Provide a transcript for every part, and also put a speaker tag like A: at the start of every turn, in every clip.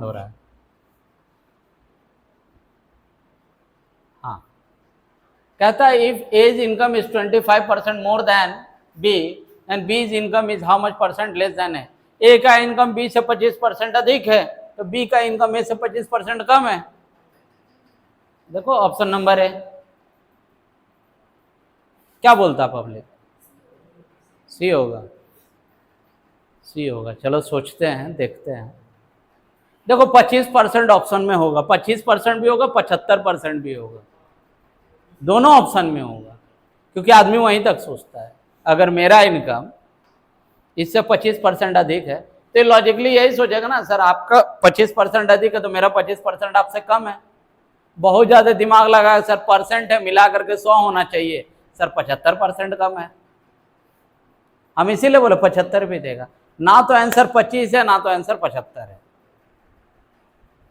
A: हो रहा है। हाँ, कहता है if A's income is 25% more than B and B is income is how much percent less than A का इनकम बी से 25% अधिक है तो बी का इनकम ए से 25% कम है। देखो ऑप्शन नंबर है, क्या बोलता पब्लिक? सी होगा, सी होगा। चलो सोचते हैं, देखते हैं। देखो 25% ऑप्शन में होगा, 25% भी होगा, 75% भी होगा, दोनों ऑप्शन में होगा, क्योंकि आदमी वहीं तक सोचता है। अगर मेरा इनकम इससे 25% अधिक है तो लॉजिकली यही सोचेगा ना, सर आपका 25% अधिक है तो मेरा 25% आपसे कम है। बहुत ज्यादा दिमाग लगा, सर परसेंट है मिला करके 100 होना चाहिए, सर 75% कम है, हम इसीलिए बोले 75 भी देगा। ना तो आंसर 25 है ना तो आंसर 75 है।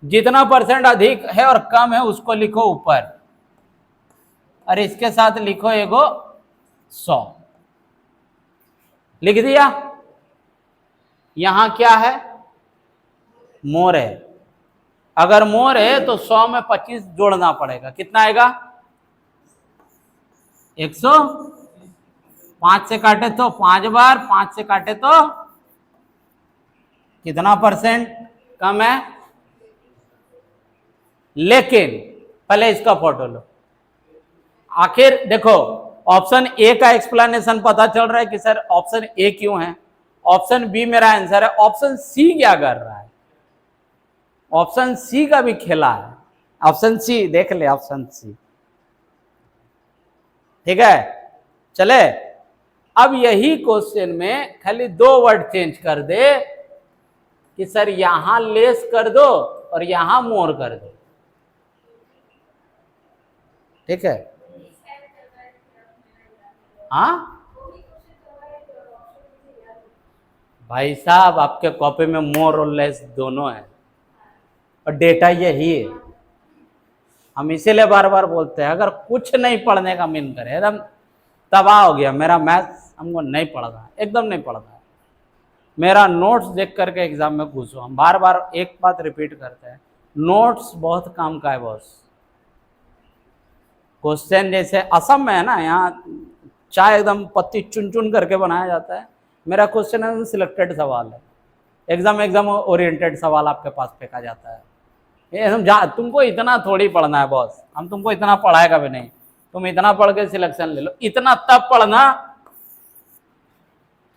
A: जितना परसेंट अधिक है और कम है उसको लिखो ऊपर, और इसके साथ लिखो एगो 100। लिख दिया। यहां क्या है? मोर है। अगर मोर है तो 100 में 25 जोड़ना पड़ेगा, कितना आएगा? 100। 5 से काटे तो 5 बार, 5 से काटे तो कितना परसेंट कम है? लेकिन पहले इसका फोटो लो। आखिर देखो ऑप्शन ए का एक्सप्लेनेशन पता चल रहा है कि सर ऑप्शन ए क्यों है, ऑप्शन बी मेरा आंसर है, ऑप्शन सी क्या कर रहा है? ऑप्शन सी का भी खेला है। ऑप्शन सी देख ले, ऑप्शन सी। ठीक है, चले। अब यही क्वेश्चन में खाली 2 वर्ड चेंज कर दे कि सर यहां लेस कर दो और यहां मोर कर दो। ठीक है, हाँ भाई साहब, आपके कॉपी में मोर और लेस दोनों है और डेटा यही है। हम इसीलिए बार बार बोलते हैं, अगर कुछ नहीं पढ़ने का मन करे, एकदम तबाह हो गया मेरा मैथ्स, हमको नहीं पढ़ रहा है, एकदम नहीं पढ़ रहा है, मेरा नोट्स देख करके एग्जाम में घुसो। हम बार बार एक बात रिपीट करते हैं, नोट्स बहुत काम का है बॉस। क्वेश्चन जैसे असम में है ना, यहाँ चाय एकदम पत्ती चुन चुन करके बनाया जाता है, मेरा क्वेश्चन है सिलेक्टेड सवाल है, एग्जाम ओरिएंटेड सवाल आपके पास फेंका जाता है। ये तुमको इतना थोड़ी पढ़ना है बॉस, हम तुमको इतना पढ़ाएगा भी नहीं, तुम इतना पढ़ के सिलेक्शन ले लो। इतना तब पढ़ना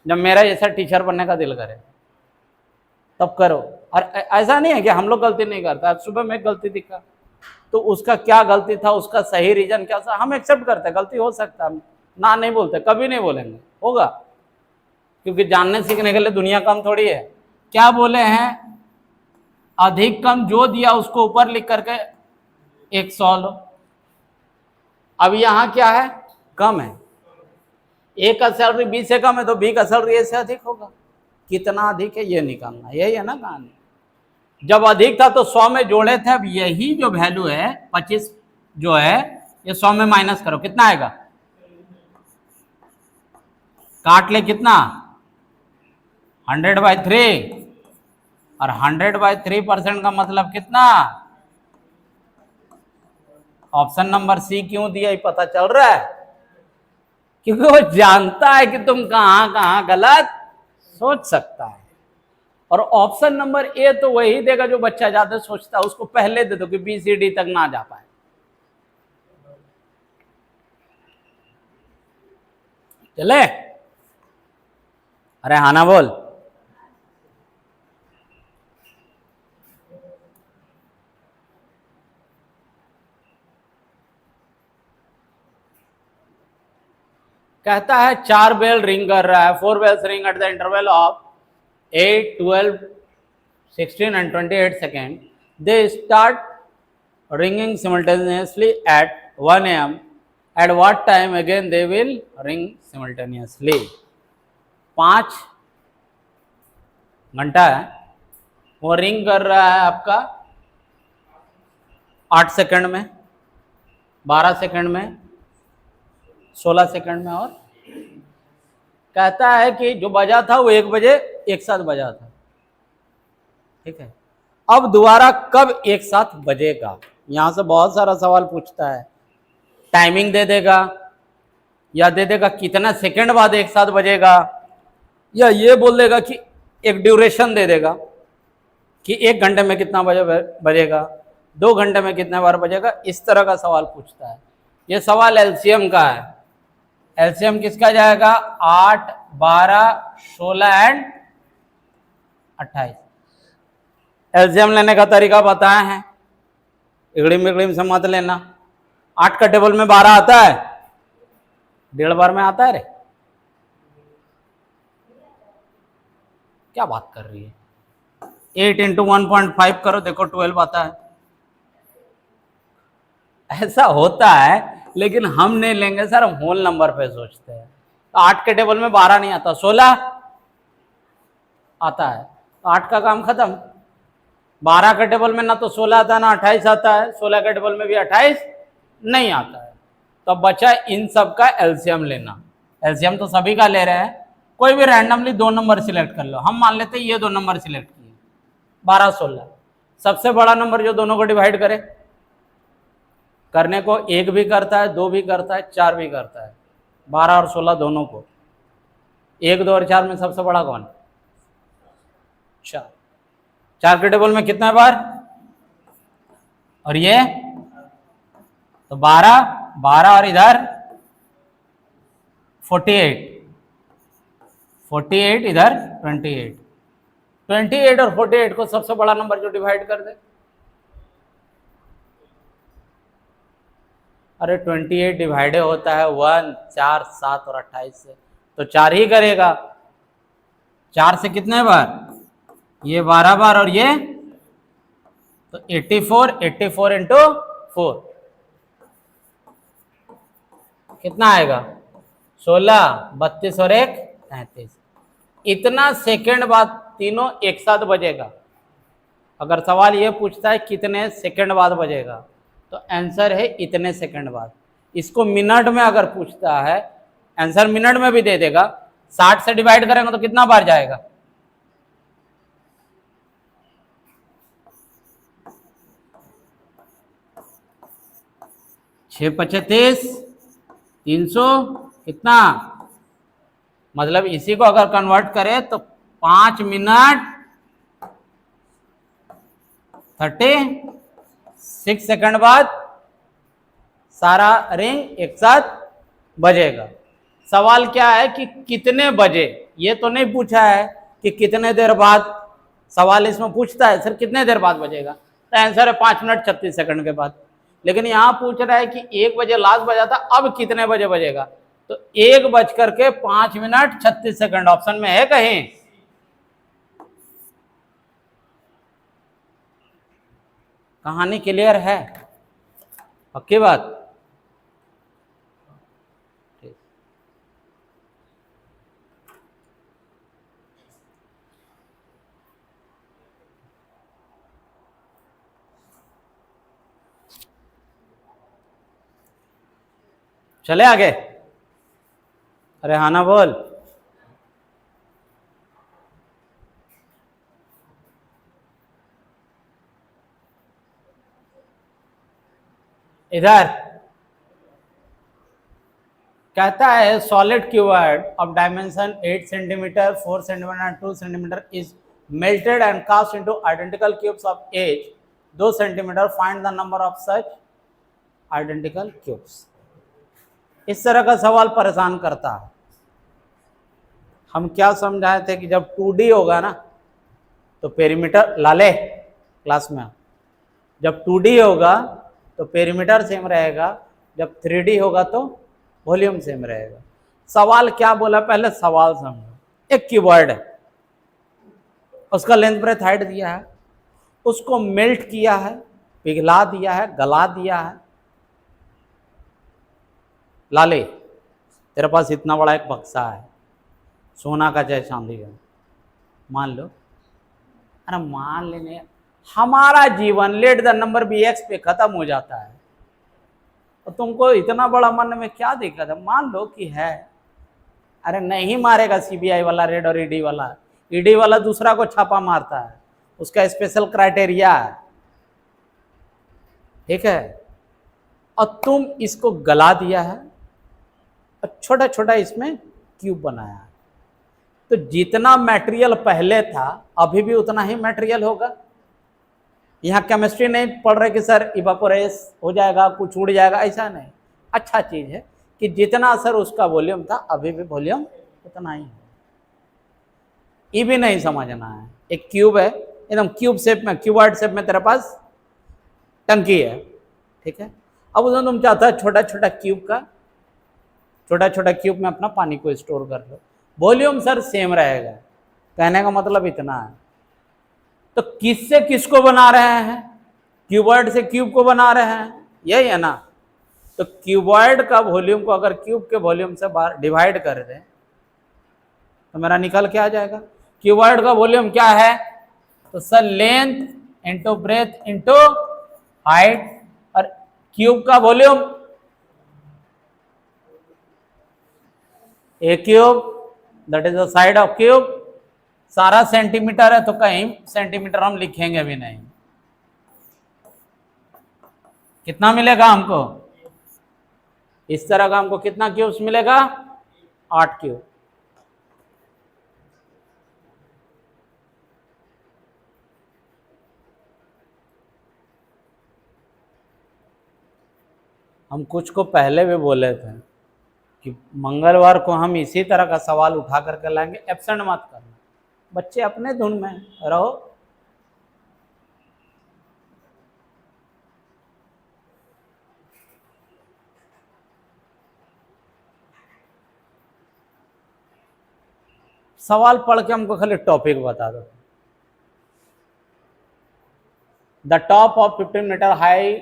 A: जब मेरा जैसा टीचर बनने का दिल करे, तब करो। और ऐसा नहीं है कि हम लोग गलती नहीं करते। आज सुबह में गलती दिखा तो उसका क्या गलती था, उसका सही रीजन क्या था, हम एक्सेप्ट करते हैं, गलती हो सकता है, ना नहीं बोलते, कभी नहीं बोलेंगे, होगा, क्योंकि जानने सीखने के लिए दुनिया कम थोड़ी है। क्या बोले हैं? अधिक कम जो दिया उसको ऊपर लिख करके 100 लो। अब यहां क्या है? कम है। ए का सैलरी बी से कम है तो बी का सैलरी ए से अधिक होगा। कितना अधिक है ये निकालना, यही है ना कहानी। जब अधिक था तो 100 में जोड़े थे, अब यही जो वैल्यू है 25 जो है ये 100 में माइनस करो, कितना आएगा? काट ले, कितना? 100/3, और 100/3% का मतलब कितना? ऑप्शन नंबर सी क्यों दिया ये पता चल रहा है, क्योंकि वो जानता है कि तुम कहां कहां गलत सोच सकता है। और ऑप्शन नंबर ए तो वही देगा जो बच्चा ज्यादा सोचता है, उसको पहले दे दो कि बी सी डी तक ना जा पाए। चले, अरे हाँ ना बोल। कहता है 4 बेल रिंग कर रहा है, 4 bells ring at the interval of 8, 12, 16 and 28 seconds. They start ringing simultaneously at 1 a.m. At what time again they will ring simultaneously? 5 घंटा है, वो रिंग कर रहा है आपका 8 सेकंड में, 12 सेकंड में, 16 सेकंड में, और कहता है कि जो बजा था वो 1 बजे एक साथ बजा था। ठीक है, अब दोबारा कब एक साथ बजेगा, यहां से बहुत सारा सवाल पूछता है। टाइमिंग दे देगा, या दे देगा कितना सेकंड बाद एक साथ बजेगा, या ये बोल देगा कि एक ड्यूरेशन दे देगा कि 1 घंटे में कितना बजेगा, 2 घंटे में कितने बार बजेगा। इस तरह का सवाल पूछता है। ये सवाल एलसीएम का है। एलसीएम किसका जाएगा? 8, 12, 16 एंड 28। एलसीएम लेने का तरीका बताए हैं, इगड़ीम इगड़ीम से मत लेना। 8 का टेबल में 12 आता है, 1.5 बार में आता है रे, क्या बात कर रही है। 8 इंटू 1.5 करो, देखो 12 आता है। ऐसा होता है, लेकिन हम नहीं लेंगे सर, हम होल नंबर पे सोचते हैं। तो 8 के टेबल में 12 नहीं आता, 16 आता है, तो 8 का काम खत्म। 12 के टेबल में ना तो 16 आता है ना 28 आता है, 16 के टेबल में भी 28 नहीं आता है। तो बचा इन सब का एलसीएम लेना। एलसीएम तो सभी का ले रहे हैं, कोई भी रैंडमली 2 नंबर सिलेक्ट कर लो। हम मान लेते हैं ये 2 नंबर सिलेक्ट किए, 12, 16। सबसे बड़ा नंबर जो दोनों को डिवाइड करे, करने को 1 भी करता है, 2 भी करता है, 4 भी करता है। 12 और 16 दोनों को, 1, 2 और 4 में सबसे बड़ा कौन? 4। 4 के टेबल में कितना बार? और ये तो 12, 12 और इधर 48, 48 इधर 28। 28 और 48 को सबसे बड़ा नंबर जो डिवाइड कर दे। अरे 28 डिवाइड होता है 1, 4, 7 और 28 से, तो 4 ही करेगा। 4 से कितने बार? ये 12 बार, और ये तो 84, 84 इंटू 4 कितना आएगा? 16, 32 और 1 33। इतना सेकंड बाद तीनों एक साथ बजेगा। अगर सवाल ये पूछता है कितने सेकंड बाद बजेगा, तो आंसर है इतने सेकंड बाद। इसको मिनट में अगर पूछता है, आंसर मिनट में भी दे देगा। 60 से डिवाइड करेंगे तो कितना बार जाएगा? 6 25 300 कितना? मतलब इसी को अगर कन्वर्ट करें तो 5 मिनट 36 सेकंड बाद सारा रिंग एक साथ बजेगा। सवाल क्या है कि कितने बजे, ये तो नहीं पूछा है कि कितने देर बाद। सवाल इसमें पूछता है सर कितने देर बाद बजेगा, तो आंसर है 5 मिनट 36 सेकंड के बाद। लेकिन यहां पूछ रहा है कि 1 बजे लास्ट बजा था, अब कितने बजे बजेगा, तो 1:05 ऑप्शन में है कहीं? कहानी क्लियर है? पक्की बात? चले आगे। अरे हाँ ना बोल। इधर कहता है solid cuboid of dimension 8 centimetre, 4 centimetre, 2 centimetre is melted and cast into identical cubes of edge 2 centimetre. Find the number of such identical cubes. इस तरह का सवाल परेशान करता है। हम क्या समझाए थे कि जब 2D होगा ना तो पेरीमीटर, लाले क्लास में, जब 2D होगा तो पेरीमीटर सेम रहेगा, जब 3D होगा तो वॉल्यूम सेम रहेगा। सवाल क्या बोला, पहले सवाल समझो। एक क्यूबॉइड है, उसका लेंथ ब्रेथ हाइट दिया है, उसको मेल्ट किया है, पिघला दिया है, गला दिया है। लाले तेरे पास इतना बड़ा एक बक्सा है, सोना का चाहे चांदी का, मान लो। अरे मान लेने, हमारा जीवन let the number be x पे खत्म हो जाता है, तो तुमको इतना बड़ा मन में क्या दिक्कत है? मान लो कि है। अरे नहीं मारेगा सीबीआई वाला रेड और ईडी वाला। ईडी वाला दूसरा को छापा मारता है, उसका स्पेशल क्राइटेरिया है, ठीक है। और तुम इसको गला दिया है और छोटा छोटा इसमें क्यूब बनाया है, तो जितना मटेरियल पहले था अभी भी उतना ही मटेरियल होगा। यहाँ केमिस्ट्री नहीं पढ़ रहे कि सर इवापोरेस हो जाएगा, कुछ उड़ जाएगा, ऐसा नहीं। अच्छा चीज है कि जितना सर उसका वॉल्यूम था अभी भी वॉल्यूम उतना ही है। ये भी नहीं समझना है, एक क्यूब है एकदम क्यूब शेप में, क्यूबॉइड शेप में तेरे पास टंकी है, ठीक है। अब उसमें तुम चाहता है छोटा छोटा क्यूब का, छोटा छोटा क्यूब में अपना पानी को स्टोर कर लो, वॉल्यूम सर सेम रहेगा। कहने का मतलब इतना है। तो किससे किसको बना रहे हैं? क्यूबॉइड से क्यूब को बना रहे हैं, यही है ना। तो क्यूबॉइड का वॉल्यूम को अगर क्यूब के वॉल्यूम से डिवाइड कर दें तो मेरा निकल के आ जाएगा। क्यूबॉइड का वॉल्यूम क्या है? तो sir length into breadth into height, और क्यूब का volume A cube, that is the side of cube. सारा सेंटीमीटर है तो कहीं सेंटीमीटर हम लिखेंगे भी नहीं। कितना मिलेगा हमको? इस तरह का हमको कितना क्यूब्स मिलेगा? 8 क्यूब। हम कुछ को पहले भी बोले थे कि मंगलवार को हम इसी तरह का सवाल उठा करके लाएंगे, एब्सेंट मत करना, बच्चे अपने धुन में रहो। सवाल पढ़ के हमको खाली टॉपिक बता दो। The top of 15 metre high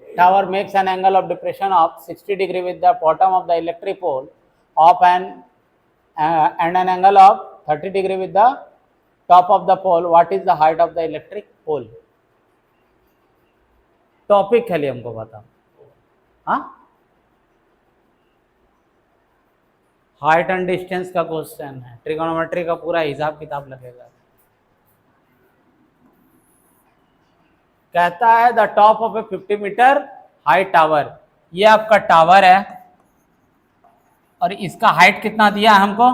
A: tower makes an angle of depression of 60 degree with the bottom of the electric pole of and an angle of 30 degree with the top of the pole. What is the height of the electric pole? Topic खाली हमको बताओ। हाँ, height and distance का question है, trigonometry का पूरा हिसाब किताब लगेगा। कहता है the top of a 50 metre high tower, ये आपका टावर है और इसका हाइट कितना दिया है हमको?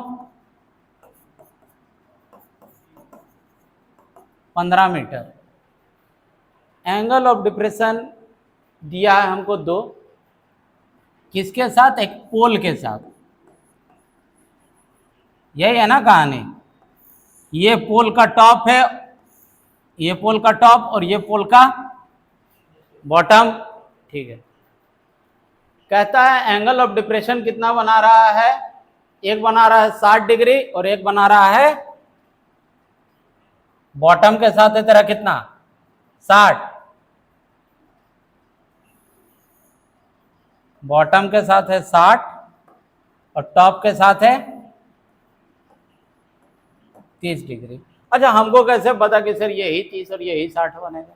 A: 15 मीटर। एंगल ऑफ डिप्रेशन दिया है हमको 2, किसके साथ? एक पोल के साथ। यही है ना कहानी। ये पोल का टॉप है, ये पोल का टॉप और ये पोल का बॉटम, ठीक है। कहता है एंगल ऑफ डिप्रेशन कितना बना रहा है? एक बना रहा है 60 डिग्री और एक बना रहा है बॉटम के साथ है तेरा कितना? 60। बॉटम के साथ है 60 और टॉप के साथ है 30 डिग्री। अच्छा, हमको कैसे पता कि सर यही 30 और यही 60 बनेगा?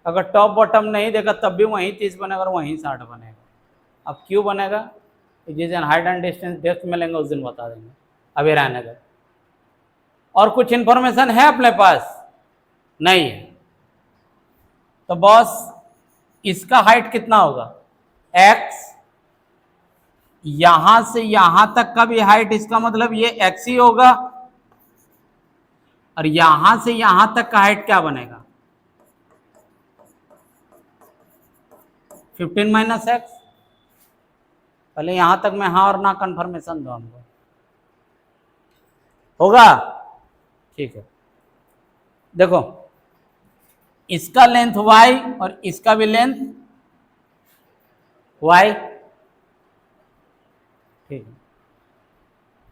A: अगर टॉप बॉटम नहीं देखा तब भी वही 30 बनेगा और वही 60 बनेगा। अब क्यों बनेगा? जिस दिन हाइट एंड डिस्टेंस डेप्थ मिलेंगे उस दिन बता देंगे, अभी रहने दो। और कुछ इंफॉर्मेशन है अपने पास? नहीं है। तो बॉस इसका हाइट कितना होगा? x, यहां से यहां तक का भी हाइट, इसका मतलब ये x ही होगा, और यहां से यहां तक का हाइट क्या बनेगा? 15 माइनस एक्स। पहले यहां तक में हाँ और ना कंफर्मेशन दो हमको, होगा? ठीक है, देखो इसका लेंथ y और इसका भी लेंथ y, ठीक है।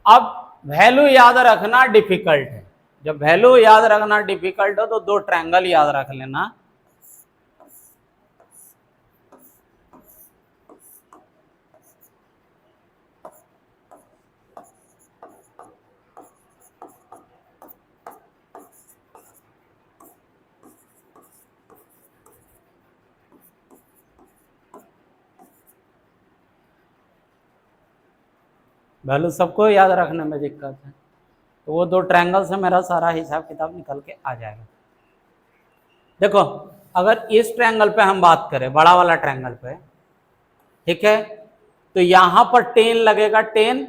A: अब वैल्यू याद रखना डिफिकल्ट है। जब वैल्यू याद रखना डिफिकल्ट हो तो 2 ट्रायंगल याद रख लेना। वैल्यू सबको याद रखने में दिक्कत है। तो वो 2 ट्रायंगल से मेरा सारा हिसाब किताब निकल के आ जाएगा। देखो अगर इस ट्रायंगल पे हम बात करें, बड़ा वाला ट्रायंगल पे, ठीक है, तो यहां पर 10 लगेगा, 10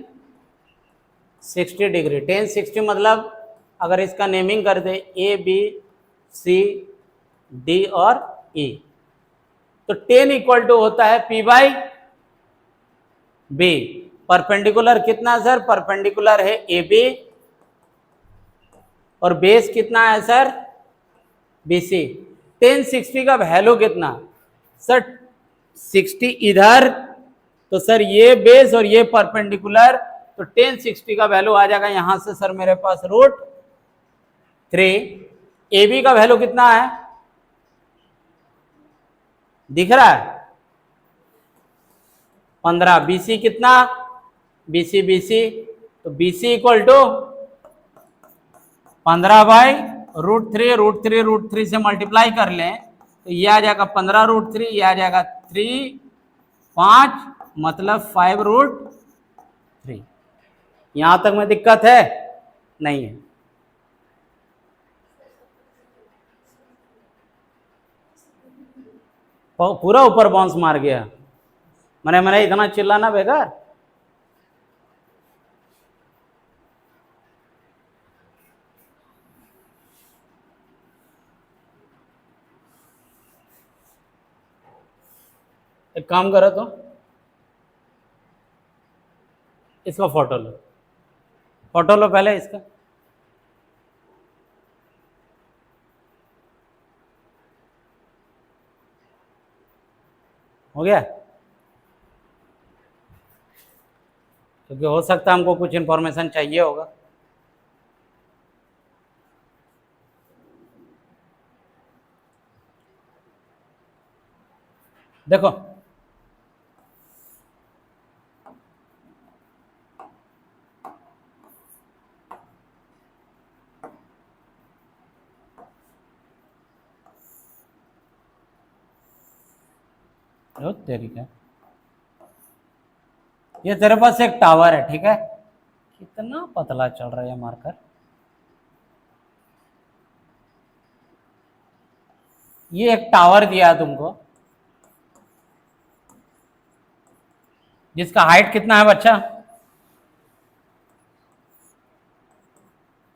A: 60 डिग्री। 10 60 मतलब अगर इसका नेमिंग कर दे ए बी सी डी और ई, तो 10 इक्वल टू होता है पी बाई बी। परपेंडिकुलर कितना है सर? परपेंडिकुलर है ए बी, और बेस कितना है सर? B C. 10 60 का वैल्यू कितना सर? 60 इधर, तो सर ये बेस और ये परपेंडिकुलर, तो 10 60 का वैल्यू आ जाएगा यहां से सर मेरे पास √3। ए बी का वैल्यू कितना है दिख रहा है? 15। बीसी कितना? बीसी तो बीसी इक्वल टू 15 बाई √3 से मल्टीप्लाई कर लें तो ये आ जाएगा 15√3, ये आ जाएगा 3 5 मतलब 5√3। यहां तक में दिक्कत है? नहीं है। पूरा ऊपर बाउंस मार गया। मैंने इतना चिल्लाना बेकार? एक काम करो तो इसका फोटो लो, फोटो लो पहले इसका। हो गया? क्योंकि हो सकता है हमको कुछ इंफॉर्मेशन चाहिए होगा। देखो तेरी क्या, ये तेरे पास एक टावर है, ठीक है? कितना पतला चल रहा है मार्कर। ये एक टावर दिया है तुमको, जिसका हाइट कितना है बच्चा?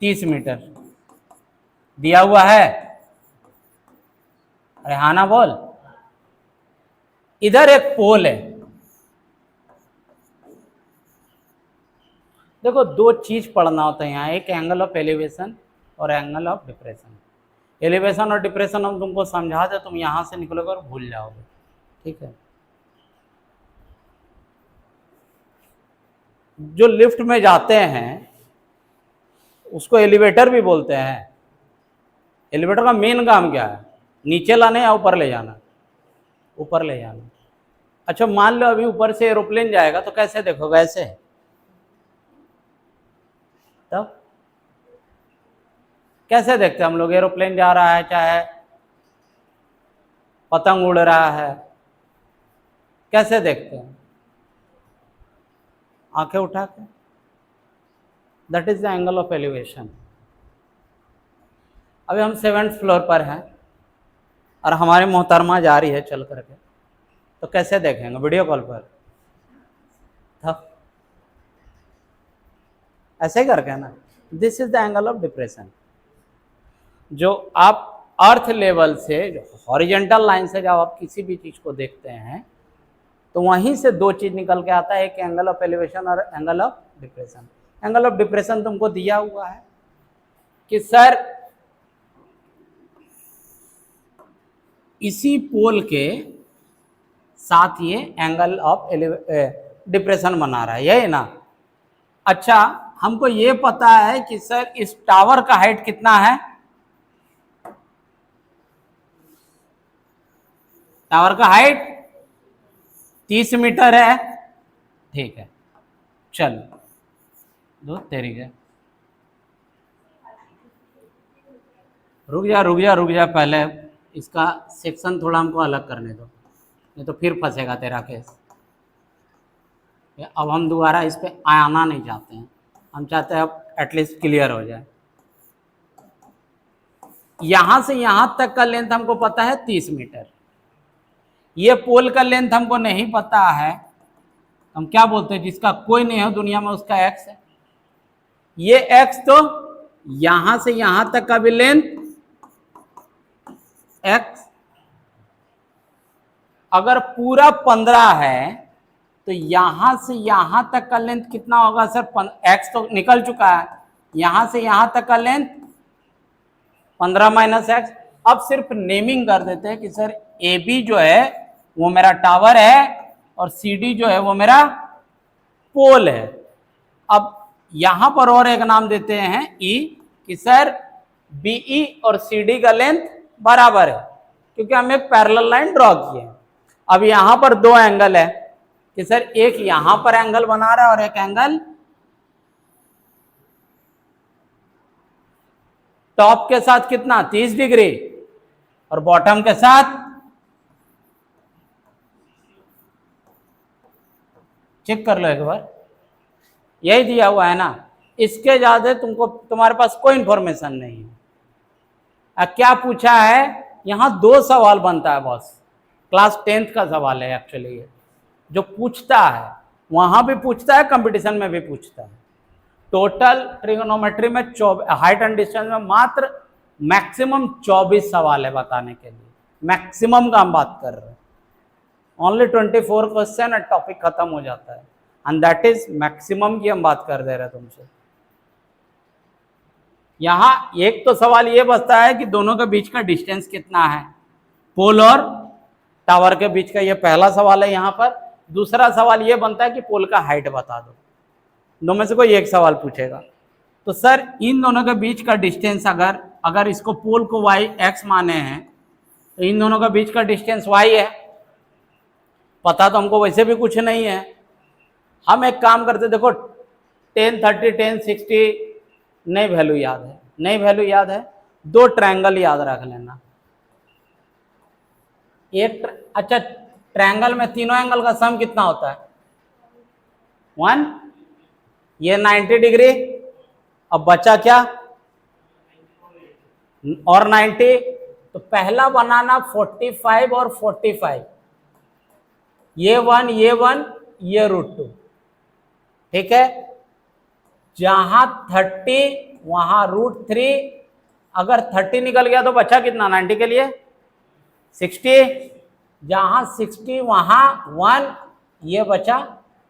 A: 30 मीटर दिया हुआ है। अरे हाँ ना बोल। इधर एक पोल है। देखो 2 चीज पढ़ना होता है यहाँ, एक एंगल ऑफ एलिवेशन और एंगल ऑफ डिप्रेशन। एलिवेशन और डिप्रेशन हम तुमको समझा दे, तुम यहां से निकलोगे और भूल जाओगे, ठीक है? जो लिफ्ट में जाते हैं उसको एलिवेटर भी बोलते हैं। एलिवेटर का मेन काम क्या है? नीचे लाने या ऊपर ले जाना? ऊपर ले जाना। अच्छा मान लो अभी ऊपर से एरोप्लेन जाएगा तो कैसे देखोगे? ऐसे। तब कैसे देखते हैं हम लोग? एरोप्लेन जा रहा है, चाहे पतंग उड़ रहा है, कैसे देखते हैं? आंखें उठा के। That is the angle of elevation. अभी हम 7th फ्लोर पर हैं और हमारी मोहतरमा जा रही है चल करके, तो कैसे देखेंगे? वीडियो कॉल पर था, ऐसे ही करके ना। This is the angle of depression. जो आप अर्थ लेवल से, हॉरिजेंटल लाइन से जब आप किसी भी चीज को देखते हैं तो वहीं से 2 चीज निकल के आता है, एक एंगल ऑफ एलिवेशन और angle of depression. Angle of depression तुमको दिया हुआ है कि सर इसी पोल के साथ ये एंगल ऑफ डिप्रेशन बना रहा है, यही ना? अच्छा हमको ये पता है कि सर इस टावर का हाइट कितना है? टावर का हाइट 30 मीटर है, ठीक है? चलो दो तेरी है, रुक जा पहले इसका सेक्शन थोड़ा हमको अलग करने दो, नहीं तो फिर फंसेगा तेरा केस। अब हम दोबारा इस पे आना नहीं चाहते हैं, हम चाहते हैं अब एटलीस्ट क्लियर हो जाए। यहां से यहां तक का लेंथ हमको पता है 30 मीटर। ये पोल का लेंथ हमको नहीं पता है, हम क्या बोलते हैं, जिसका कोई नहीं हो दुनिया में उसका एक्स है। ये एक्स, तो यहां से यहां तक का भी लेंथ एक्स। अगर पूरा 15 है तो यहां से यहां तक का लेंथ कितना होगा सर? एक्स तो निकल चुका है, यहां से यहां तक का लेंथ 15 माइनस एक्स। अब सिर्फ नेमिंग कर देते हैं कि सर ए बी जो है वो मेरा टावर है और सी डी जो है वो मेरा पोल है। अब यहां पर और एक नाम देते हैं ई, कि सर बीई और सी डी का लेंथ बराबर है, क्योंकि हम एक पैरेलल लाइन ड्रॉ किए हैं। अब यहां पर दो एंगल है कि सर एक यहां पर एंगल बना रहा है और एक एंगल टॉप के साथ कितना 30 डिग्री और बॉटम के साथ, चेक कर लो एक बार, यही दिया हुआ है ना। इसके ज्यादा तुमको तुम्हारे पास कोई इंफॉर्मेशन नहीं है। अब क्या पूछा है, यहां दो सवाल बनता है बॉस, क्लास 10th का सवाल है एक्चुअली ये, जो पूछता है वहां भी पूछता है, कंपटीशन में भी पूछता है। टोटल ट्रिगोनोमेट्री में हाइट एंड डिस्टेंस में मात्र मैक्सिमम 24 सवाल है बताने के लिए, मैक्सिमम का हम बात कर रहे हैं। ओनली 24 क्वेश्चन और टॉपिक खत्म हो जाता है, एंड दैट इज मैक्सिमम की हम बात कर दे रहे हैं तुमसे। यहां एक तो सवाल ये बचता है कि दोनों के बीच का डिस्टेंस कितना है, पोल और टावर के बीच का, ये पहला सवाल है यहां पर। दूसरा सवाल ये बनता है कि पोल का हाइट बता दो, दो में से कोई एक सवाल पूछेगा। तो सर इन दोनों के बीच का डिस्टेंस, अगर इसको पोल को वाई एक्स माने हैं तो इन दोनों के बीच का डिस्टेंस वाई है। पता तो हमको वैसे भी कुछ नहीं है। हम एक काम करते, देखो 10 30 10 60 नई वैल्यू याद है, नई वैल्यू याद है, दो ट्रायंगल याद रख लेना। एक अच्छा, ट्रायंगल में तीनों एंगल का सम कितना होता है? 1। ये 90 डिग्री, अब बचा क्या? और 90, तो पहला बनाना 45 और 45, ये 1 ये 1 ये √2, ठीक है। जहां 30 वहां √3, अगर 30 निकल गया तो बचा कितना 90 के लिए? 60, जहां 60 वहां 1, ये बचा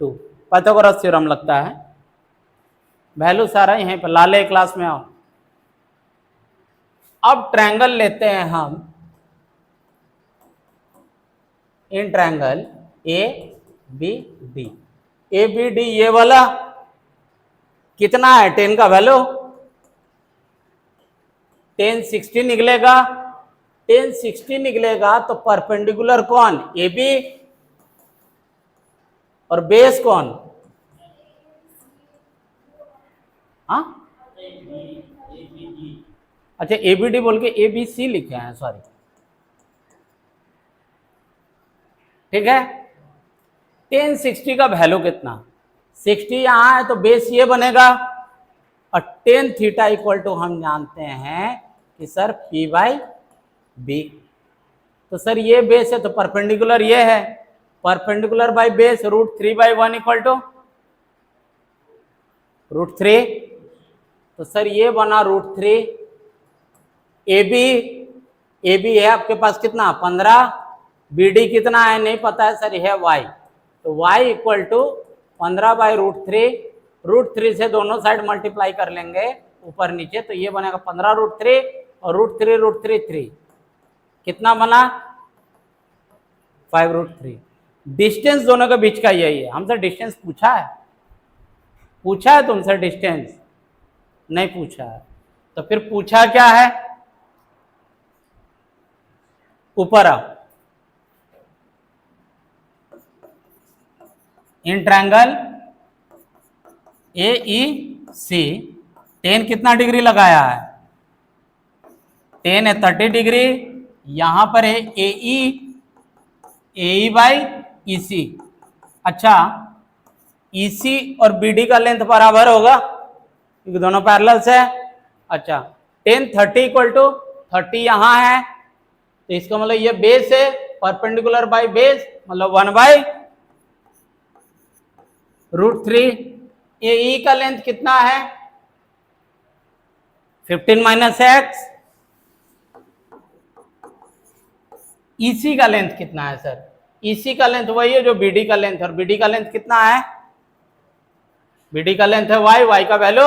A: 2। पाइथागोरस थ्योरम लगता है, वैल्यू सारा यहीं पर। लाले क्लास में आओ। अब ट्रायंगल लेते हैं हम, इन triangle A B D. A B D ये वाला कितना है 10 का वैल्यू? 10 60 निकलेगा। 10 60 निकलेगा तो परपेंडिकुलर कौन? ए बी, और बेस कौन? हाँ, अच्छा ए बी डी बोल के ए बी सी लिखे हैं, सॉरी, ठीक है। 10 60 का वैल्यू कितना? 60 यहां है तो बेस ये बनेगा, और 10 थीटा इक्वल टू हम जानते हैं कि सर P बाई बी। तो सर ये बेस है तो परपेंडिकुलर ये है, perpendicular by base √3/1 equal to √3। तो सर ये बना √3। ए बी है आपके पास कितना 15, बी डी कितना है नहीं पता है सर, है y, तो y इक्वल टू 15/√3। √3 से दोनों साइड मल्टीप्लाई कर लेंगे ऊपर नीचे, तो ये बनेगा 15√3 और √3 3, कितना बना 5√3। डिस्टेंस दोनों के बीच का यही है। हमसे डिस्टेंस पूछा है? पूछा है तुमसे डिस्टेंस? नहीं पूछा है। तो फिर पूछा क्या है? ऊपर आओ। इन ट्रायंगल ए ई सी 10 कितना डिग्री लगाया है? 10 है 30 डिग्री। यहां पर है ए ई बाई ई सी। अच्छा, ई सी और बी डी का लेंथ बराबर होगा, क्योंकि दोनों पैरेलल्स है। अच्छा, टेन 30 इक्वल टू 30 यहाँ है, तो इसका मतलब ये बेस है, परपेंडिकुलर बाय बेस मतलब 1/√3। ये ई का लेंथ कितना है? 15 माइनस एक्स। ईसी का लेंथ कितना है सर? ईसी का लेंथ वही है जो बीडी का लेंथ है, और बीडी का लेंथ कितना है? बीडी का लेंथ है वाई, वाई का वैल्यू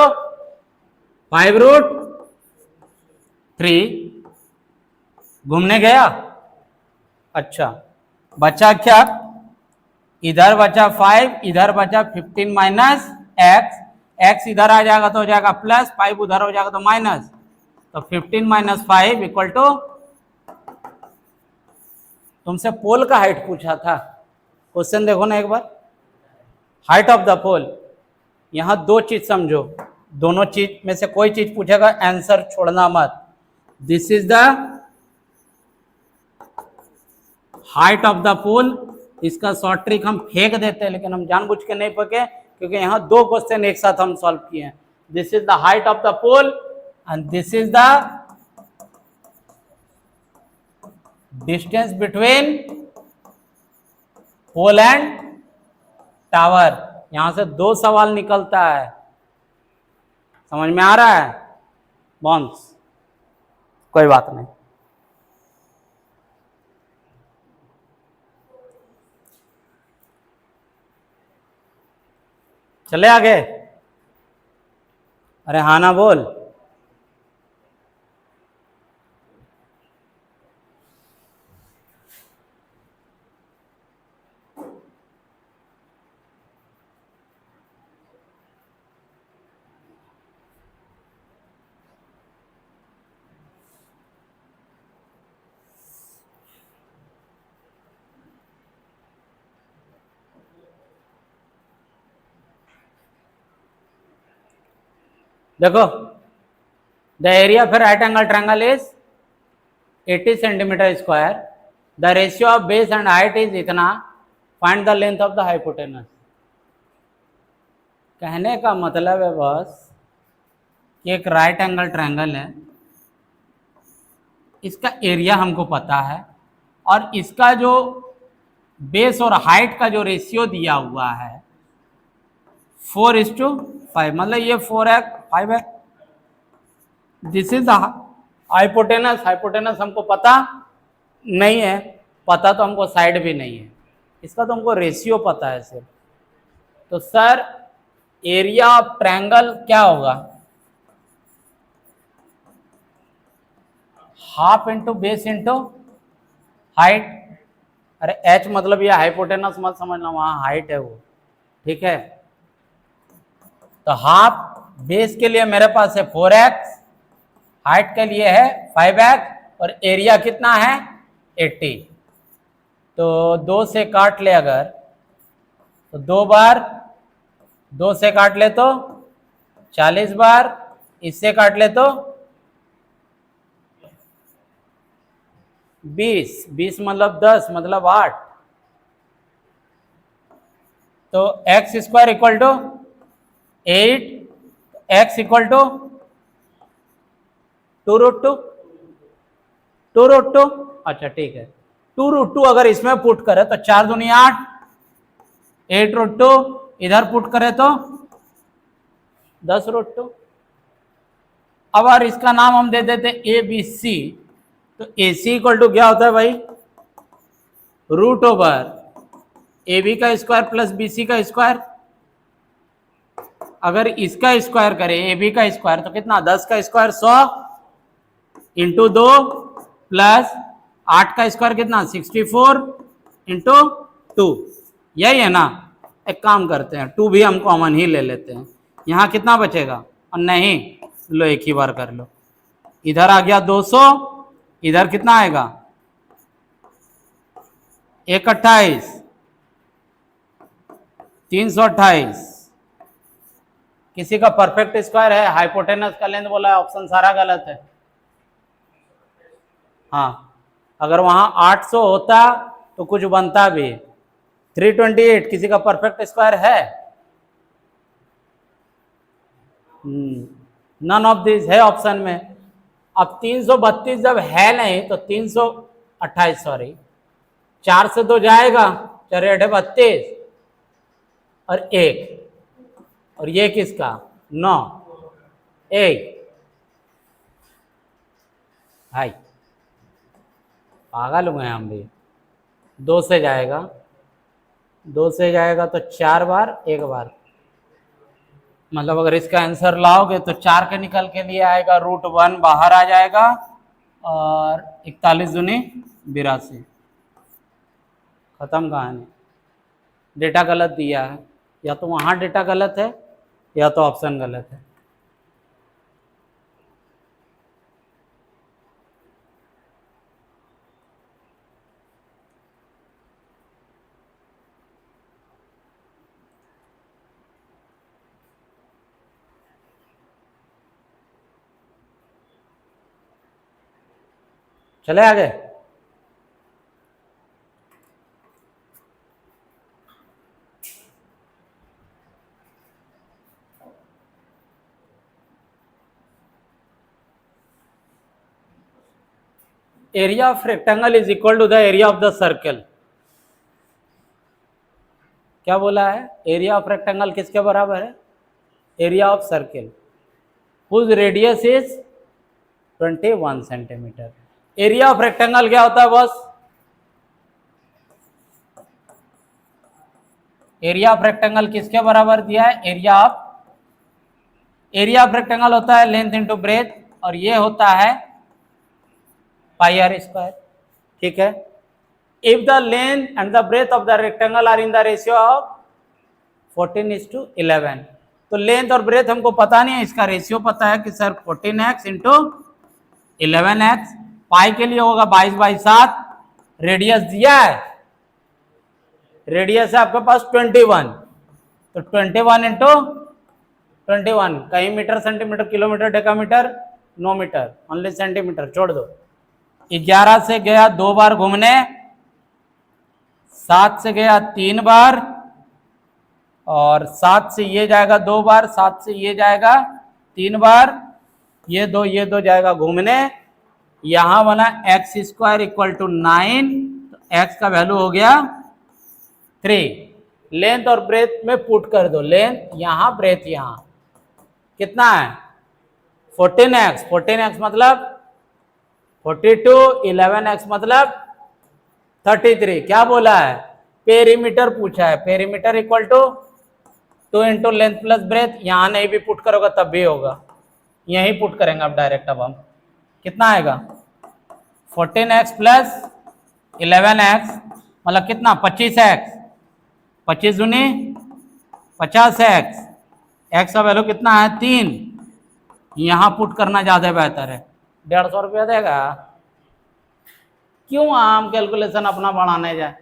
A: 5√3। घूमने गया। अच्छा, बचा क्या? इधर बचा 5, इधर बचा 15 माइनस एक्स। एक्स इधर आ जाएगा तो हो जाएगा प्लस, 5 उधर हो जाएगा तो माइनस, तो 15 माइनस 5 इक्वल टू, तुमसे पोल का हाइट पूछा था, क्वेश्चन देखो ना एक बार। हाइट ऑफ द पोल, यहां दो चीज समझो, दोनों चीज में से कोई चीज पूछेगा, आंसर छोड़ना मत। This is the height of the pole. इसका शॉर्ट ट्रिक हम फेंक देते हैं, लेकिन हम जानबूझ के नहीं फेंके, क्योंकि यहाँ दो क्वेश्चन एक साथ हम सॉल्व किए हैं। This is the height of the pole and this is the distance between pole and tower. यहां से दो सवाल निकलता है, समझ में आ रहा है बॉन्स? कोई बात नहीं। चले आगे। अरे हाँ ना बोल। देखो, the area of right angle triangle is 80 centimetre square, the ratio of base and height is इतना, find the length of the hypotenuse. कहने का मतलब है बस कि एक राइट एंगल ट्रायंगल है, इसका एरिया हमको पता है, और इसका जो बेस और हाइट का जो रेशियो दिया हुआ है 4:5, मतलब ये 4 है 5 है। This is the hypotenuse. Hypotenuse हमको पता नहीं है, पता तो हमको साइड भी नहीं है, इसका तो हमको रेशियो पता है सिर्फ। तो सर एरिया ऑफ ट्रायंगल क्या होगा? Half into base into height. अरे एच मतलब ये हाइपोटेनस मत समझना, वहां हाइट है वो, ठीक है। तो हाफ बेस के लिए मेरे पास है 4x, हाइट के लिए है 5x, और एरिया कितना है 80। तो 2 से काट ले अगर, तो 2 बार 2 से काट ले तो 40 बार, इससे काट ले तो 20 मतलब 10 मतलब 8। तो x square equal to 8, x equal to 2√2। अच्छा ठीक है, 2√2 अगर इसमें पुट करे तो 4 दूनी 8, 8√2 इधर पुट करे तो 10√2। अब अगर इसका नाम हम दे देते ए बी सी, तो ए सी इक्वल टू क्या होता है भाई? √ओवर ए बी का स्क्वायर प्लस बी सी का स्क्वायर। अगर इसका स्क्वायर करें ए बी का स्क्वायर तो कितना? 10 का स्क्वायर 100 इंटू 2 प्लस 8 का स्क्वायर कितना? 64 इंटू 2। यही है ना? एक काम करते हैं, 2 भी हम कॉमन ही ले लेते हैं। यहाँ कितना बचेगा? और नहीं, लो एक ही बार कर लो। इधर आ गया 200, इधर कितना आएगा? 128, 328। किसी का परफेक्ट स्क्वायर है, हाइपोटेनस का लेंथ बोला है, ऑप्शन सारा गलत है। हाँ, अगर वहां 800 होता तो कुछ बनता भी। 328 किसी का परफेक्ट स्क्वायर है? नन ऑफ दिस है ऑप्शन में। अब 332 जब है नहीं तो 328, सॉरी, 4 से 2 जाएगा, 4 8 32 और 1, और ये किसका 9, 1 भाई पागल हुए हम भी। 2 से जाएगा, 2 से जाएगा तो 4 बार, 1 बार, मतलब अगर इसका आंसर लाओगे तो 4 के निकल के लिए आएगा, √1 बाहर आ जाएगा, और 41 दूनी 82, खत्म कहानी। डेटा गलत दिया है, या तो वहाँ डेटा गलत है या तो ऑप्शन गलत है। चले आगे। Area of rectangle is equal to the area of the circle. क्या बोला है? एरिया ऑफ रेक्टेंगल किसके बराबर है? Area of circle whose radius is 21 centimetre. Area of rectangle क्या होता है बॉस? एरिया ऑफ रेक्टेंगल किसके बराबर दिया है? एरिया ऑफ रेक्टेंगल होता है लेंथ इंटू ब्रेथ, और ये होता है पाई आर स्क्वायर। ठीक है। If the length and the breadth of the rectangle are in the ratio of 14:11, तो लेंथ और ब्रेथ हमको पता नहीं है, इसका रेशियो पता है कि सर 14x इंटू 11x, पाई के लिए होगा 22/7, रेडियस दिया है, रेडियस है आपके पास 21, तो 21 इंटू 21, कहीं metre centimetre kilometre decametre no metre, only centimetre, छोड़ दो। 11 से गया 2 बार घूमने, 7 से गया 3 बार, और 7 से ये जाएगा 2 बार, 7 से ये जाएगा 3 बार, ये दो जाएगा घूमने। यहां बना x² इक्वल टू 9, तो x का वैल्यू हो गया 3। लेंथ और ब्रेथ में पुट कर दो, लेंथ यहां, ब्रेथ यहां, कितना है 14x, 14x मतलब 42, 11x मतलब 33। क्या बोला है? पेरीमीटर पूछा है, perimeter equal to 2 into length plus breadth. यहां नहीं भी पुट करोगे तब भी होगा, यही पुट करेंगे अब डायरेक्ट। अब हम कितना आएगा 14x प्लस 11x मतलब कितना 25x, 25 दूनी 50x, x का वैल्यू कितना है 3, यहां पुट करना ज्यादा बेहतर है। 150 रुपया देगा, क्यों हम कैलकुलेशन अपना बढ़ाने जाए।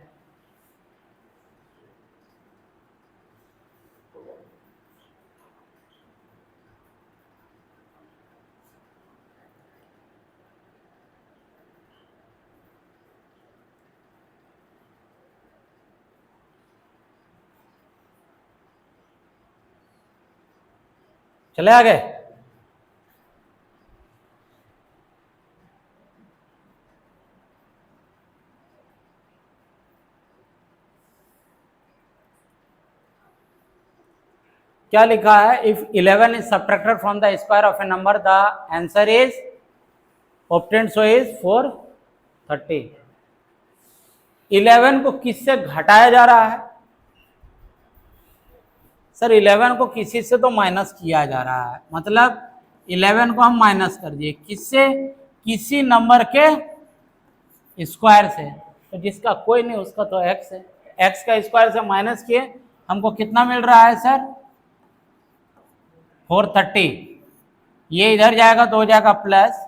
A: चले आगे। क्या लिखा है? If 11 is subtracted from the square of A number the answer is obtained so is 430। 11 को किससे घटाया जा रहा है? सर 11 को किसी से तो माइनस किया जा रहा है, मतलब 11 को हम माइनस कर दिए किससे? किसी नंबर के स्क्वायर से, तो जिसका कोई नहीं उसका तो x है, x का स्क्वायर से माइनस किए, हमको कितना मिल रहा है सर 430। ये इधर जाएगा तो हो जाएगा प्लस,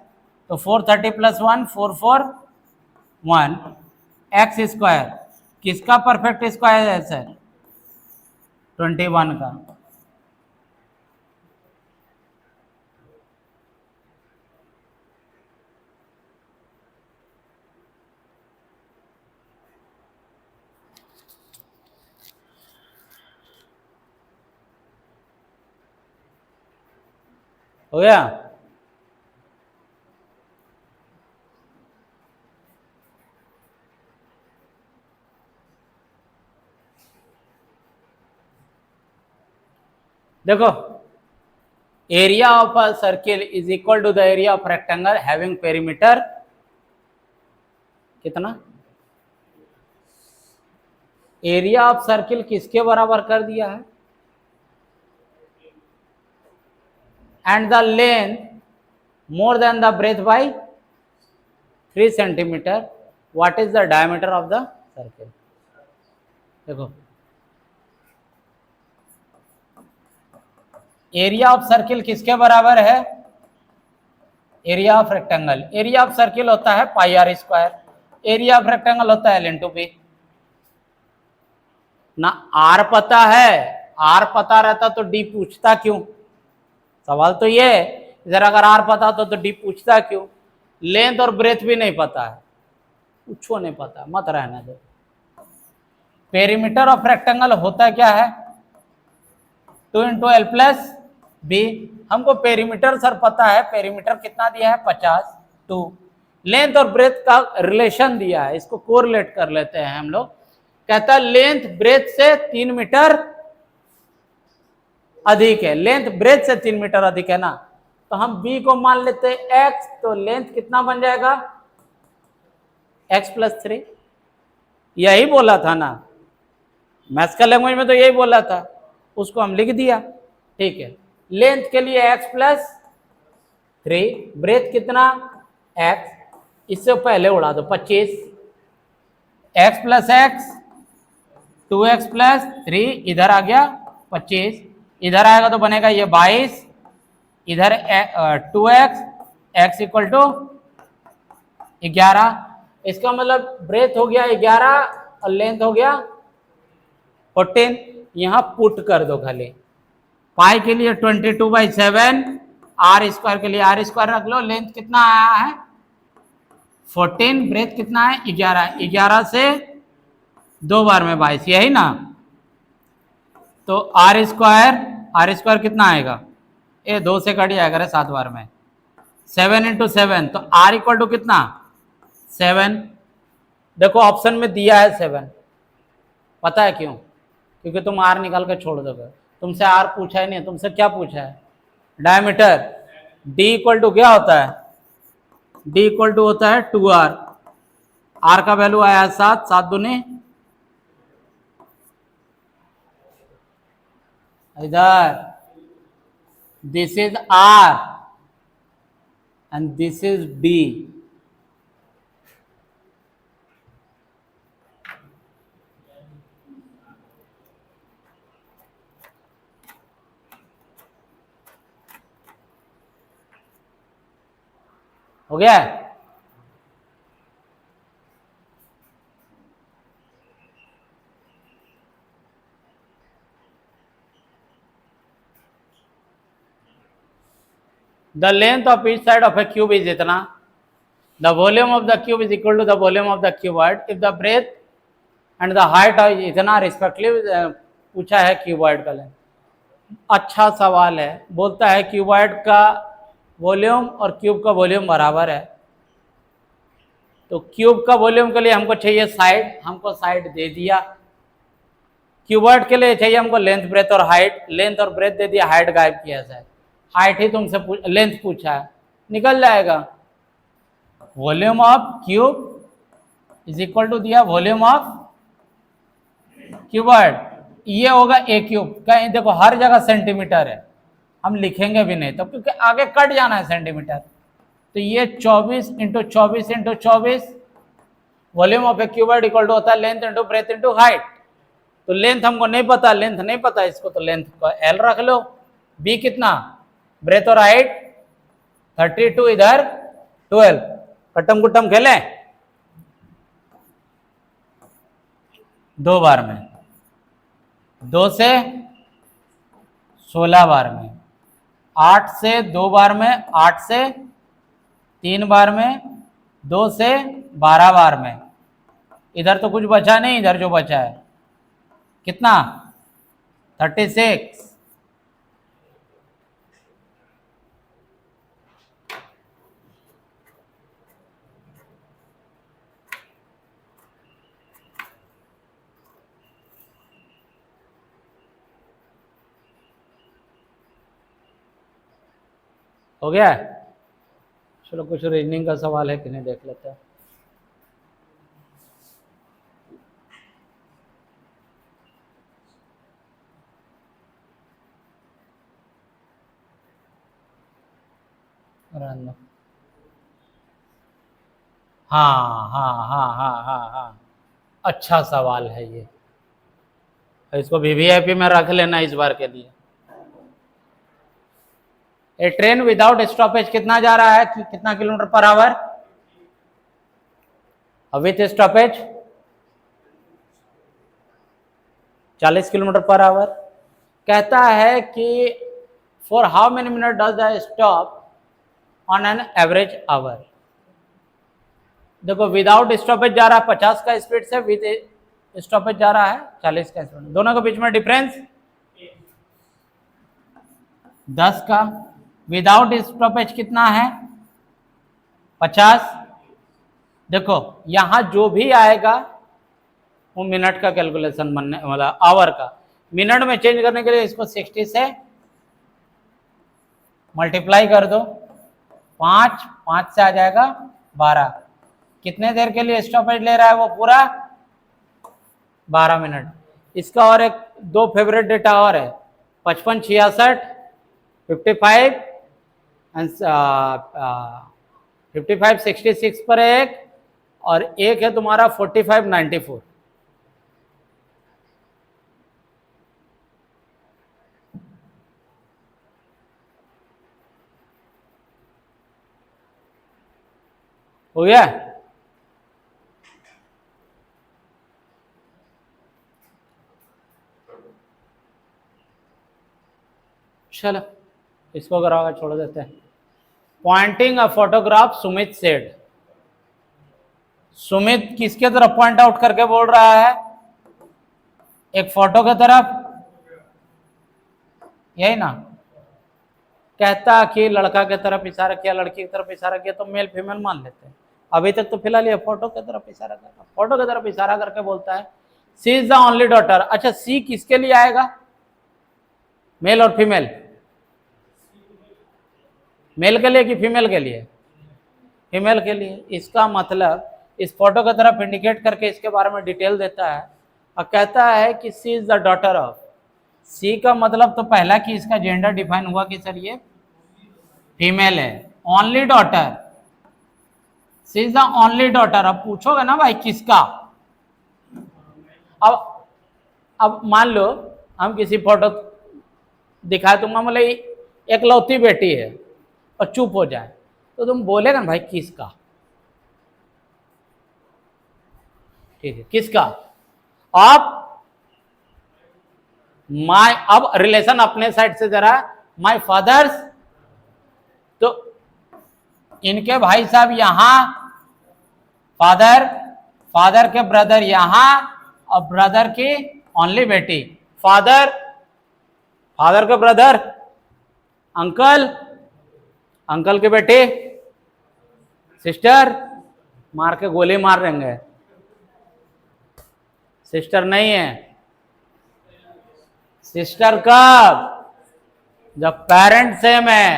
A: तो 430 प्लस 1 441 एक्स स्क्वायर। किसका परफेक्ट स्क्वायर है सर? 21 का। हो गया? देखो, area of a circle is equal to the area of rectangle having perimeter कितना? एरिया ऑफ सर्किल किसके बराबर कर दिया है? And the length more than the breadth by 3 centimetre. What is the diameter of the circle? देखो, area of circle किसके बराबर है? Area of rectangle. Area of circle होता है pi r square, area of rectangle होता है L into B. ना r पता है, आर पता रहता तो डी पूछता क्यों? सवाल तो ये है, इधर अगर आर पता तो डी पूछता क्यों? लेंथ और ब्रेथ भी नहीं पता है, कुछ नहीं पता, मत रहने दो. पेरीमीटर ऑफ रेक्टेंगल होता क्या है? 2 इंटू एल प्लस बी. हमको पेरीमीटर सर पता है, पेरीमीटर कितना दिया है? 50. 2 लेंथ और ब्रेथ का रिलेशन दिया है, इसको कोरिलेट कर लेते हैं हम लोग. कहता है लेंथ ब्रेथ से 3 मीटर अधिक है. लेंथ ब्रेथ से 3 मीटर अधिक है ना, तो हम b को मान लेते हैं x. तो लेंथ कितना बन जाएगा? x plus 3. यही बोला था ना, मैथ्स का लैंग्वेज में तो यही बोला था, उसको हम लिख दिया. ठीक है, लेंथ के लिए x प्लस 3, ब्रेथ कितना? x. इससे पहले उड़ा दो 25. x plus x 2x plus 3, इधर आ गया 25, इधर आएगा तो बनेगा ये 22, इधर 2x, x इक्वल टू 11. इसका मतलब ब्रेथ हो गया 11 और लेंथ हो गया 14. यहां पुट कर दो खाली. पाई के लिए 22/7, आर स्क्वायर के लिए आर स्क्वायर रख लो. लेंथ कितना आया है? 14. ब्रेथ कितना है? 11. 11 से 2 बार में 22, यही ना. तो आर स्क्वायर कितना आएगा? ये 2 से कट जाएगा रे 7 बार में. 7 इंटू 7, तो आर इक्वल टू कितना? 7. देखो ऑप्शन में दिया है 7. पता है क्यों? क्योंकि तुम आर निकाल के छोड़ दोगे. तुमसे आर पूछा ही नहीं, तुमसे क्या पूछा है? डायमीटर. डी इक्वल टू क्या होता है? डी इक्वल टू होता है 2r. आर का वैल्यू आया 7, 7 दूनी इधर. This is r and this is d. हो गया? The length of each side of a cube is इतना. The volume of the cube is equal to the volume of the cuboid if the breadth and the height is इतना respectively. पूछा है cuboid का length. अच्छा सवाल है. बोलता है क्यूबॉइड का वॉल्यूम और क्यूब का वॉल्यूम बराबर है. तो क्यूब का वॉल्यूम के लिए हमको चाहिए साइड, हमको साइड दे दिया. क्यूबॉइड के लिए चाहिए हमको लेंथ ब्रेथ और हाइट. लेंथ और ब्रेथ दे दिया, हाइट गायब किया जाए. हाइट ही तुमसे लेंथ पूछा है, निकल जाएगा. Volume of cube is equal to दिया वॉल्यूम ऑफ क्यूबॉइड. ये होगा ए क्यूब. कहीं देखो हर जगह सेंटीमीटर है, हम लिखेंगे भी नहीं तो, क्योंकि आगे कट जाना है सेंटीमीटर. तो ये 24 into 24 into 24 volume of a cuboid equal to होता है length into breadth into height. तो लेंथ हमको नहीं पता, लेंथ नहीं पता इसको, तो लेंथ को एल रख लो. बी कितना? ब्रेथ और हाइट 32, इधर 12. कट्टम कुट्टम खेले 2 बार में, 2 से 16 बार में, 8 से 2 बार में, 8 से 3 बार में, 2 से 12 बार में. इधर तो कुछ बचा नहीं, इधर जो बचा है कितना? 36. हो गया है? चलो कुछ रीजनिंग का सवाल है कि नहीं देख लेते हैं। रहने दो। हाँ हाँ हाँ हाँ हाँ हाँ, अच्छा सवाल है ये, इसको वीवीआईपी में रख लेना इस बार के लिए। ए ट्रेन विदाउट स्टॉपेज कितना जा रहा है, कितना kilometre per hour? With stoppage 40 kilometre per hour. कहता है कि for how many minute does the stop on an average hour. देखो विदाउट स्टॉपेज जा रहा है 50 का स्पीड से, विद स्टॉपेज जा रहा है 40 का स्पीड। दोनों के बीच में डिफरेंस 10 का। विदाउट स्टॉपेज कितना है? 50। देखो यहां जो भी आएगा वो मिनट का कैलकुलेशन बनने वाला, आवर का। मिनट में चेंज करने के लिए इसको 60 से मल्टीप्लाई कर दो, 5 से आ जाएगा 12। कितने देर के लिए स्टॉपेज ले रहा है वो? पूरा 12 मिनट। इसका और एक दो फेवरेट डेटा और है, 55 66 55 55 66 पर एक, और एक है तुम्हारा 45 94। हो गया? चलो इसको कराओ, छोड़ देते हैं। Pointing a photograph Sumit said. Sumit किसके तरफ पॉइंट आउट करके बोल रहा है? एक फोटो की तरफ, यही ना? कहता कि लड़का की तरफ इशारा किया, लड़की की तरफ इशारा किया, तो मेल फीमेल मान लेते हैं। अभी तक तो फिलहाल ये फोटो की तरफ इशारा कर रहा, फोटो की तरफ इशारा करके बोलता है सी इज द ओनली डॉटर। अच्छा सी किसके लिए आएगा? मेल और फीमेल? मेल के लिए कि फीमेल के लिए? फीमेल के लिए। इसका मतलब इस फोटो की तरफ इंडिकेट करके इसके बारे में डिटेल देता है और कहता है कि सी इज द डॉटर ऑफ। सी का मतलब तो पहला कि इसका जेंडर डिफाइन हुआ कि सर ये फीमेल है, only daughter. She is the only daughter. अब पूछोगे ना भाई किसका? अब मान लो हम किसी फोटो दिखाए, तुम बोले एकलौती बेटी है और चुप हो जाए, तो तुम बोलेगा ना भाई किसका? ठीक है, किसका? आप माय, अब रिलेशन अपने साइड से जरा, माय फादर्स, तो इनके भाई साहब यहां, फादर, फादर के ब्रदर यहां, और ब्रदर की ओनली बेटी। फादर, फादर के ब्रदर, अंकल, अंकल की बेटी, सिस्टर, मार के गोली मार देंगे। सिस्टर नहीं है। सिस्टर कब? जब पेरेंट सेम है।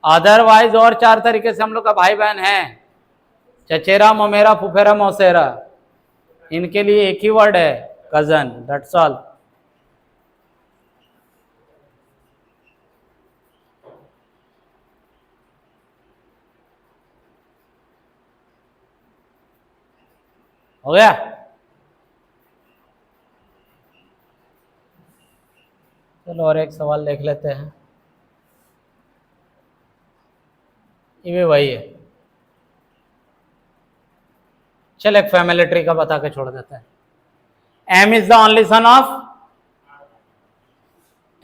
A: अदरवाइज और 4 तरीके से हम लोग का भाई बहन है, चचेरा, ममेरा, फुफेरा, मौसेरा। इनके लिए एक ही वर्ड है, कजन, दैट्स ऑल। हो गया? चलो और एक सवाल देख लेते हैं, ये भी वही है। चल एक फैमिली ट्री का बता के छोड़ देते हैं। M is the only son of,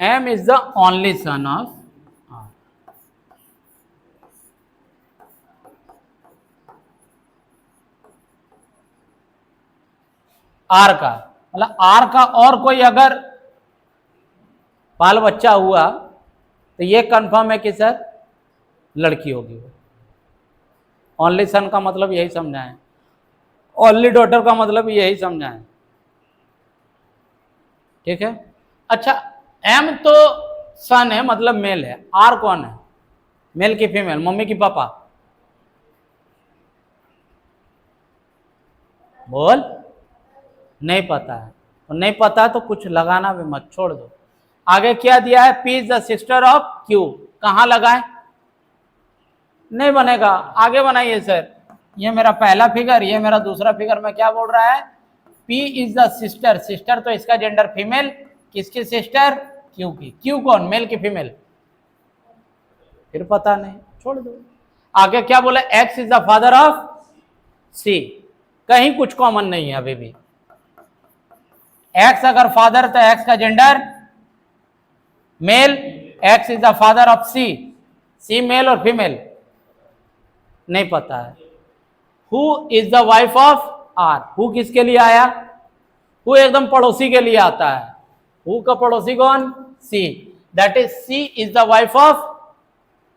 A: M is the only son of R का, मतलब आर का और कोई अगर बाल बच्चा हुआ तो ये कंफर्म है कि सर लड़की होगी। वो ओनली सन का मतलब यही समझा है, ओनली डॉटर का मतलब यही समझा है। ठीक है? अच्छा एम तो सन है, मतलब मेल है। आर कौन है? मेल की फीमेल, मम्मी की पापा, बोल। नहीं पता है, तो नहीं पता तो कुछ लगाना भी मत, छोड़ दो। आगे क्या दिया है, P is the sister of Q, कहाँ लगाए, नहीं बनेगा, आगे बनाइए सर। ये मेरा पहला फिगर, ये मेरा दूसरा फिगर में क्या बोल रहा है, P is the sister, sister तो इसका जेंडर फीमेल, किसकी सिस्टर, क्यू की। क्यू कौन, मेल की फीमेल, फिर पता नहीं, छोड़ दो। आगे क्या बोला, X is the father of C, कहीं कुछ कॉमन नहीं है अभी भी। X अगर फादर तो X का gender male, X is the father of C, C male और फीमेल, नहीं पता है। Who is the wife of R, who किसके लिए आया, हु एकदम पड़ोसी के लिए आता है, हु का पड़ोसी कौन, C, that is C is the wife of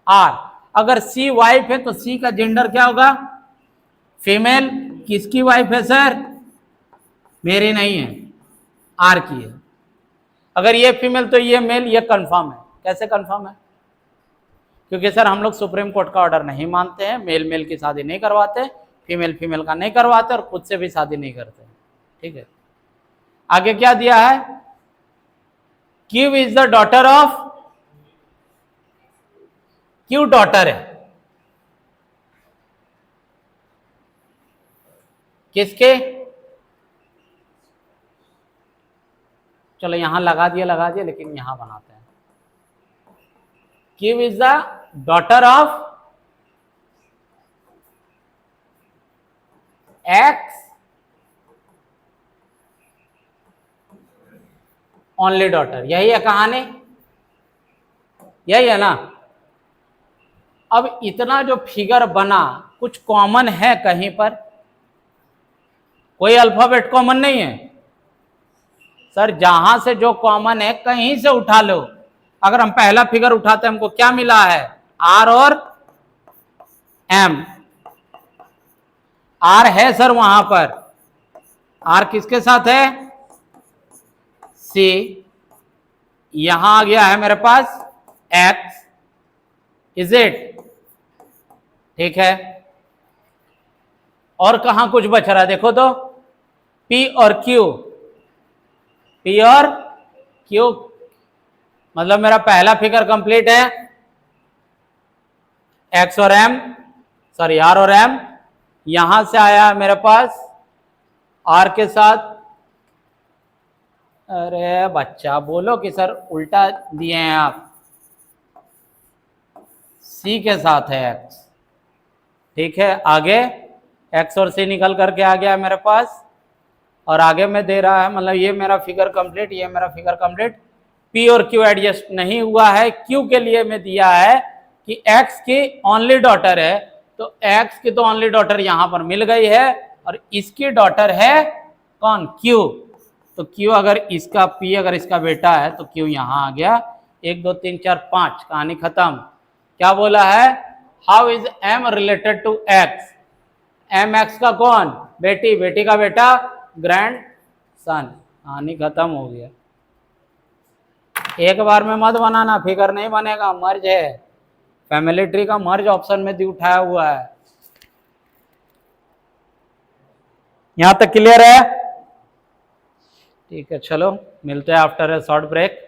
A: R. अगर सी वाइफ है तो सी का जेंडर क्या होगा, फीमेल। किसकी वाइफ है सर, मेरी नहीं है, आर की है। अगर ये फीमेल तो ये मेल, ये कंफर्म है। कैसे कंफर्म है, क्योंकि सर हम लोग सुप्रीम कोर्ट का ऑर्डर नहीं मानते हैं, मेल मेल की शादी नहीं करवाते, फीमेल फीमेल का नहीं करवाते, और खुद से भी शादी नहीं करते, ठीक है। आगे क्या दिया है, Q is the daughter of, Q daughter है किसके, चलो यहां लगा दिए, लेकिन यहां बनाते हैं, Q is the daughter of x only daughter, यही है कहानी, यही है ना। अब इतना जो फिगर बना, कुछ कॉमन है कहीं पर, कोई अल्फाबेट कॉमन नहीं है सर, जहां से जो कॉमन है कहीं से उठा लो। अगर हम पहला फिगर उठाते हैं, हमको क्या मिला है, आर और एम, आर है सर वहां पर, आर किसके साथ है, सी, यहां आ गया है मेरे पास एक्स, इज इट, ठीक है। और कहां कुछ बच रहा है, देखो तो, पी और क्यू, पी और क्यू, मतलब मेरा पहला फिगर कंप्लीट है, एक्स और एम, सॉरी आर और एम, यहां से आया मेरे पास आर के साथ, अरे बच्चा बोलो कि सर उल्टा दिए हैं आप, सी के साथ है एक्स, ठीक है। आगे एक्स और सी निकल करके आ गया मेरे पास, और आगे में दे रहा है, मतलब ये मेरा फिगर कंप्लीट, ये मेरा फिगर कंप्लीट। पी और क्यू एडजस्ट नहीं हुआ है, क्यू के लिए मैं दिया है कि एक्स की ओनली डॉटर है, तो एक्स की तो ओनली डॉटर यहां पर मिल गई है, और इसकी डॉटर है कौन, क्यू, तो क्यू अगर इसका, पी अगर इसका बेटा है तो क्यू यहां आ गया। 1 2 3 4 5, कहानी खत्म। क्या बोला है, how is M related to X, M X का कौन, बेटी, बेटी का बेटा, ग्रैंड सन, कहानी खत्म हो गया। एक बार में मत बनाना, फिगर नहीं बनेगा, मर्ज है, फैमिली ट्री का मर्ज ऑप्शन में दी उठाया हुआ है। यहां तक क्लियर है, ठीक है। चलो मिलते हैं आफ्टर ए शॉर्ट ब्रेक।